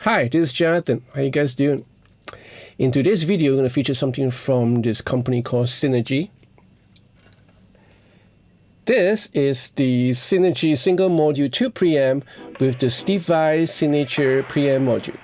Hi, this is Jonathan. How you guys doing? In today's video, I'm going to feature something from this company called Synergy. This is the Synergy single module tube preamp with the Steve Vai Signature preamp module.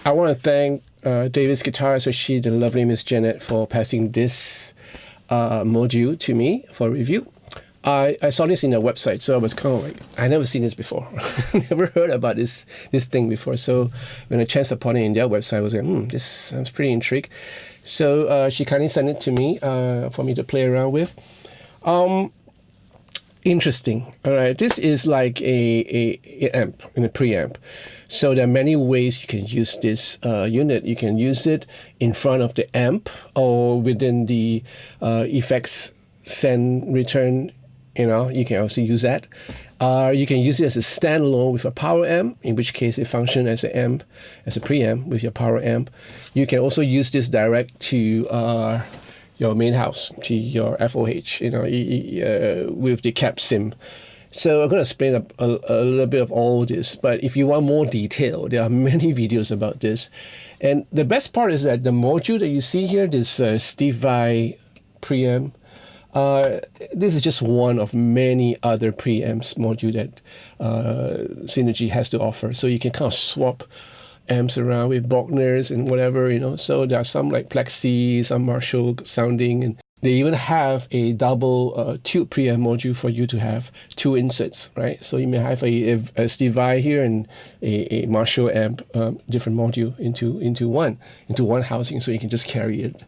I want to thank David's Guitar Associate, the lovely Miss Janet, for passing this module to me for review. I saw this in their website, so I was kind of like, I never seen this before. Never heard about this thing before. So when I chanced upon it in their website, I was like, this sounds pretty intriguing. So she kindly sent it to me for me to play around with. Interesting. All right, this is like a amp and a preamp. So there are many ways you can use this unit. You can use it in front of the amp or within the effects send return. You can also use that. You can use it as a standalone with a power amp, in which case it functions as an amp, as a preamp with your power amp. You can also use this direct to your main house, to your FOH, with the cap sim. So I'm going to explain a little bit of all this, but if you want more detail, there are many videos about this. And the best part is that the module that you see here, this Steve Vai preamp, this is just one of many other preamps module that Synergy has to offer. So you can kind of swap amps around with Bogners and whatever, So there are some like Plexi, some Marshall sounding, and they even have a double tube preamp module for you to have two inserts, right? So you may have a Steve Vai here and a Marshall amp, different module into one housing, so you can just carry it,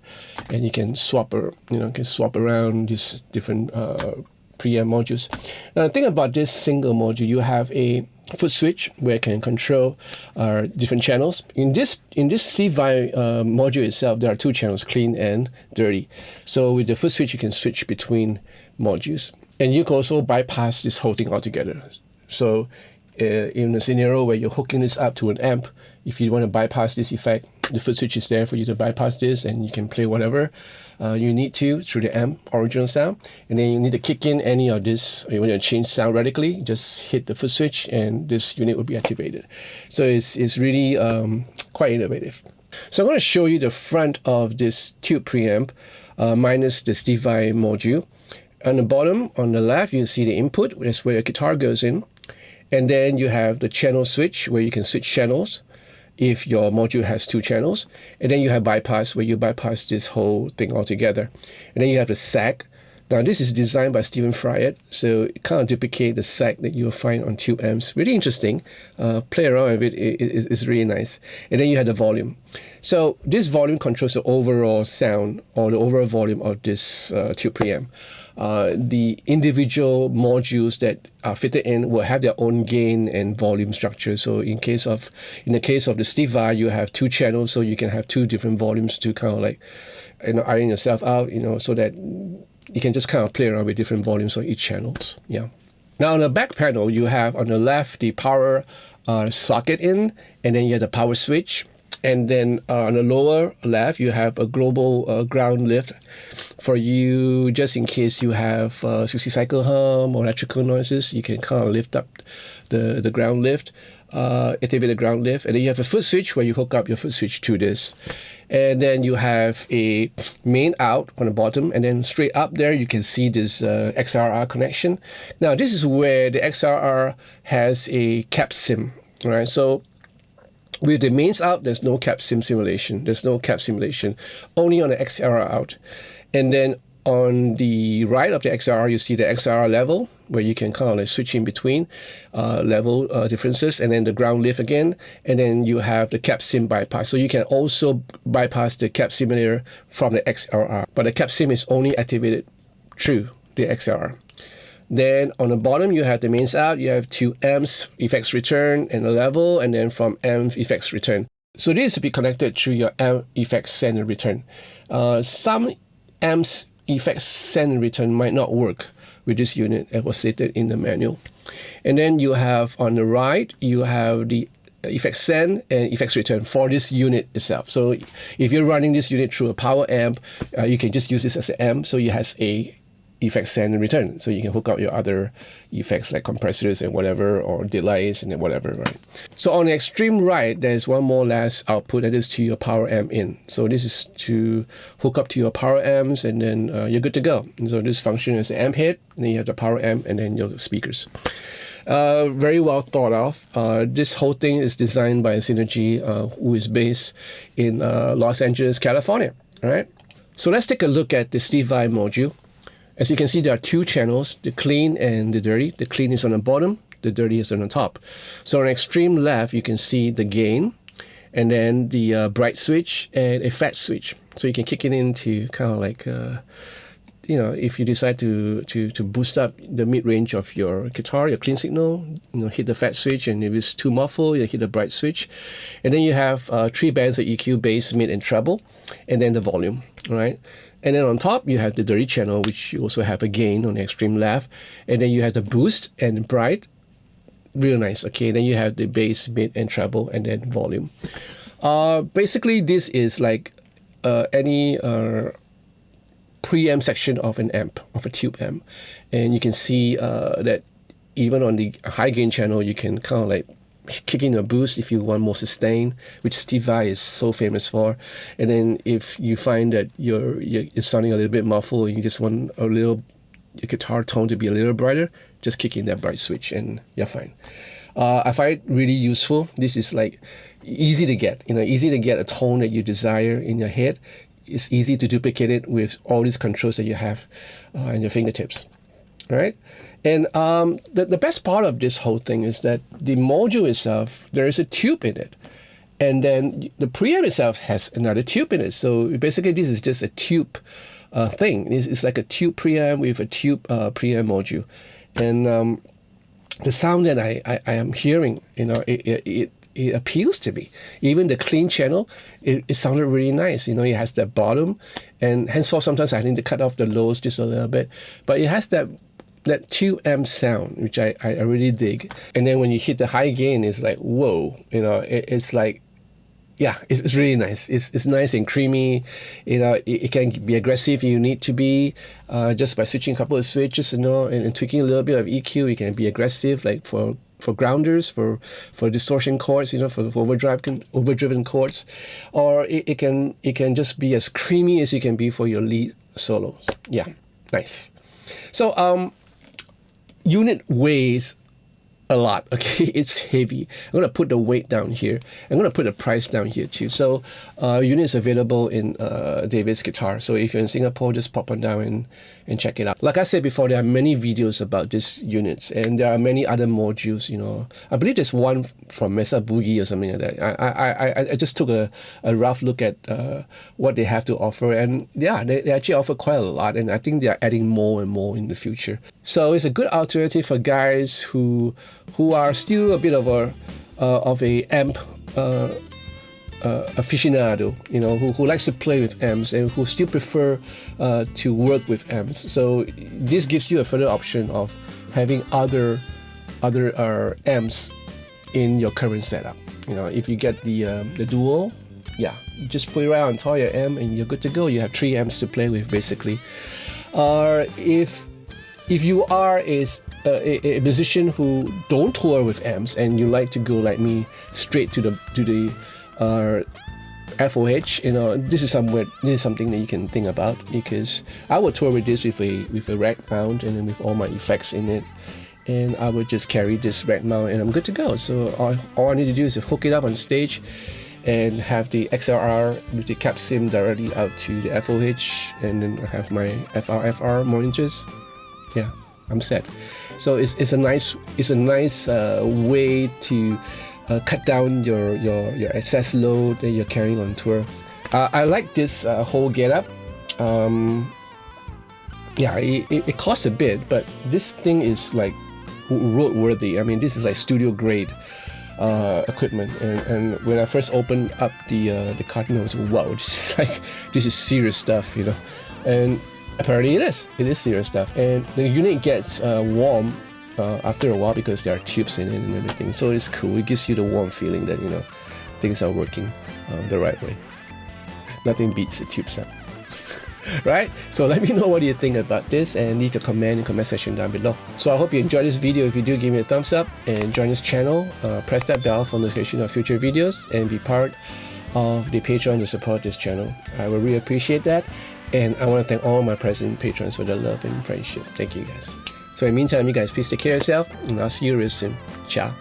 and you can swap around these different preamp modules. Now the thing about this single module, you have a foot switch where it can control different channels. In this Steve Vai module itself, there are two channels, clean and dirty. So with the foot switch, you can switch between modules. And you can also bypass this whole thing altogether. So in a scenario where you're hooking this up to an amp, if you want to bypass this effect, the foot switch is there for you to bypass this, and you can play whatever you need to through the amp original sound. And then you need to kick in any of this, or you want to change sound radically, just hit the foot switch and this unit will be activated. So it's really quite innovative. So I'm going to show you the front of this tube preamp minus the Steve Vai module. On the bottom, on the left, you see the input, that's where your guitar goes in. And then you have the channel switch where you can switch channels if your module has two channels. And then you have bypass, where you bypass this whole thing altogether. And then you have the sag. Now this is designed by Stephen Fryette, so it kind of duplicate the sag that you'll find on tube amps. Really interesting. Play around with it, it's really nice. And then you have the volume. So this volume controls the overall sound or the overall volume of this tube preamp. The individual modules that are fitted in will have their own gain and volume structure. So in the case of the Steve Vai, you have two channels, so you can have two different volumes to kind of like iron yourself out, so that you can just kind of play around with different volumes on each channels. Yeah. Now on the back panel, you have on the left the power socket in, and then you have the power switch. And then on the lower left, you have a global ground lift for you, just in case you have 60 cycle hum or electrical noises. You can kind of lift up the ground lift, activate the ground lift. And then you have a foot switch where you hook up your foot switch to this. And then you have a main out on the bottom, and then straight up there you can see this XLR connection. Now this is where the XLR has a cap sim, right? So with the mains out, there's no cap sim simulation. There's no cap simulation, only on the XLR out. And then on the right of the XLR, you see the XLR level, where you can kind of like switch in between level differences, and then the ground lift again, and then you have the cap sim bypass. So you can also bypass the cap simulator from the XLR, but the cap sim is only activated through the XLR. Then on the bottom, you have the mains out, you have two amps, effects return, and a level, and then from amp effects return. So this will be connected through your amp effects send and return. Some amps effects send and return might not work with this unit, as was stated in the manual. And then you have on the right, you have the effects send and effects return for this unit itself. So if you're running this unit through a power amp, you can just use this as an amp, so it has a effects send and return. So you can hook up your other effects like compressors and whatever, or delays and whatever, right? So on the extreme right, there's one more last output that is to your power amp in. So this is to hook up to your power amps, and then you're good to go. And so this function is the amp head, and then you have the power amp, and then your speakers. Very well thought of. This whole thing is designed by Synergy, who is based in Los Angeles, California. All right. So let's take a look at the Steve Vai module. As you can see, there are two channels, the clean and the dirty. The clean is on the bottom, the dirty is on the top. So on the extreme left, you can see the gain, and then the bright switch and a fat switch. So you can kick it into kind of like, if you decide to boost up the mid-range of your guitar, your clean signal, hit the fat switch, and if it's too muffled, you hit the bright switch. And then you have 3 bands of EQ, bass, mid, and treble, and then the volume, right? And then on top, you have the dirty channel, which you also have a gain on the extreme left. And then you have the boost and bright, real nice, okay? Then you have the bass, mid, and treble, and then volume. Basically, this is like any preamp section of an amp, of a tube amp. And you can see that even on the high gain channel, you can kind of like kick in a boost if you want more sustain, which Steve Vai is so famous for. And then if you find that you're sounding a little bit muffled and you just want your guitar tone to be a little brighter, just kick in that bright switch and you're fine. I find it really useful. This is like easy to get, easy to get a tone that you desire in your head. It's easy to duplicate it with all these controls that you have in your fingertips, right? And the best part of this whole thing is that the module itself, there is a tube in it. And then the preamp itself has another tube in it. So basically this is just a tube thing. It's like a tube preamp with a tube preamp module. And the sound that I am hearing, it appeals to me. Even the clean channel, it sounded really nice. It has that bottom, and henceforth sometimes I need to cut off the lows just a little bit. But it has that 2 amp sound, which I really dig. And then when you hit the high gain, it's like, whoa, it's like, yeah, it's really nice. It's nice and creamy. It can be aggressive if you need to be, just by switching a couple of switches, and tweaking a little bit of EQ. It can be aggressive, like for grounders, for distortion chords, for overdriven chords, or it can just be as creamy as you can be for your lead solos. Yeah, nice. So unit weighs a lot, okay? It's heavy. I'm going to put the weight down here. I'm going to put the price down here too. So unit is available in David's Guitar. So if you're in Singapore, just pop on down and check it out. Like I said before, there are many videos about these units, and there are many other modules. I believe there's one from Mesa Boogie or something like that. I just took a rough look at what they have to offer, and yeah, they actually offer quite a lot, and I think they are adding more and more in the future. So it's a good alternative for guys who are still a bit of a amp aficionado, who likes to play with amps and who still prefer to work with amps. So this gives you a further option of having other amps in your current setup. If you get the dual, yeah, you just put it right on top of your amp and you're good to go. You have 3 amps to play with basically. If you are a musician who don't tour with amps and you like to go like me straight to the FOH, this is something that you can think about, because I would tour with this with a rack mount and then with all my effects in it, and I would just carry this rack mount and I'm good to go. So all I need to do is to hook it up on stage and have the XLR with the cap sim directly out to the FOH, and then I have my FR monitors. Yeah, I'm set. So it's a nice way to cut down your excess load that you're carrying on tour. I like this whole getup. Yeah, it costs a bit, but this thing is like roadworthy. I mean, this is like studio grade equipment. And when I first opened up the carton, I was like, wow, this is serious stuff, And apparently it is serious stuff. And the unit gets warm after a while because there are tubes in it and everything. So it's cool. It gives you the warm feeling that things are working the right way. Nothing beats a tube sound. Right? So let me know what you think about this and leave a comment in the comment section down below. So I hope you enjoyed this video. If you do, give me a thumbs up and join this channel. Press that bell for notification of future videos and be part of the Patreon to support this channel. I will really appreciate that. And I want to thank all my present patrons for their love and friendship. Thank you guys. So in the meantime, you guys please take care of yourself, and I'll see you real soon. Ciao.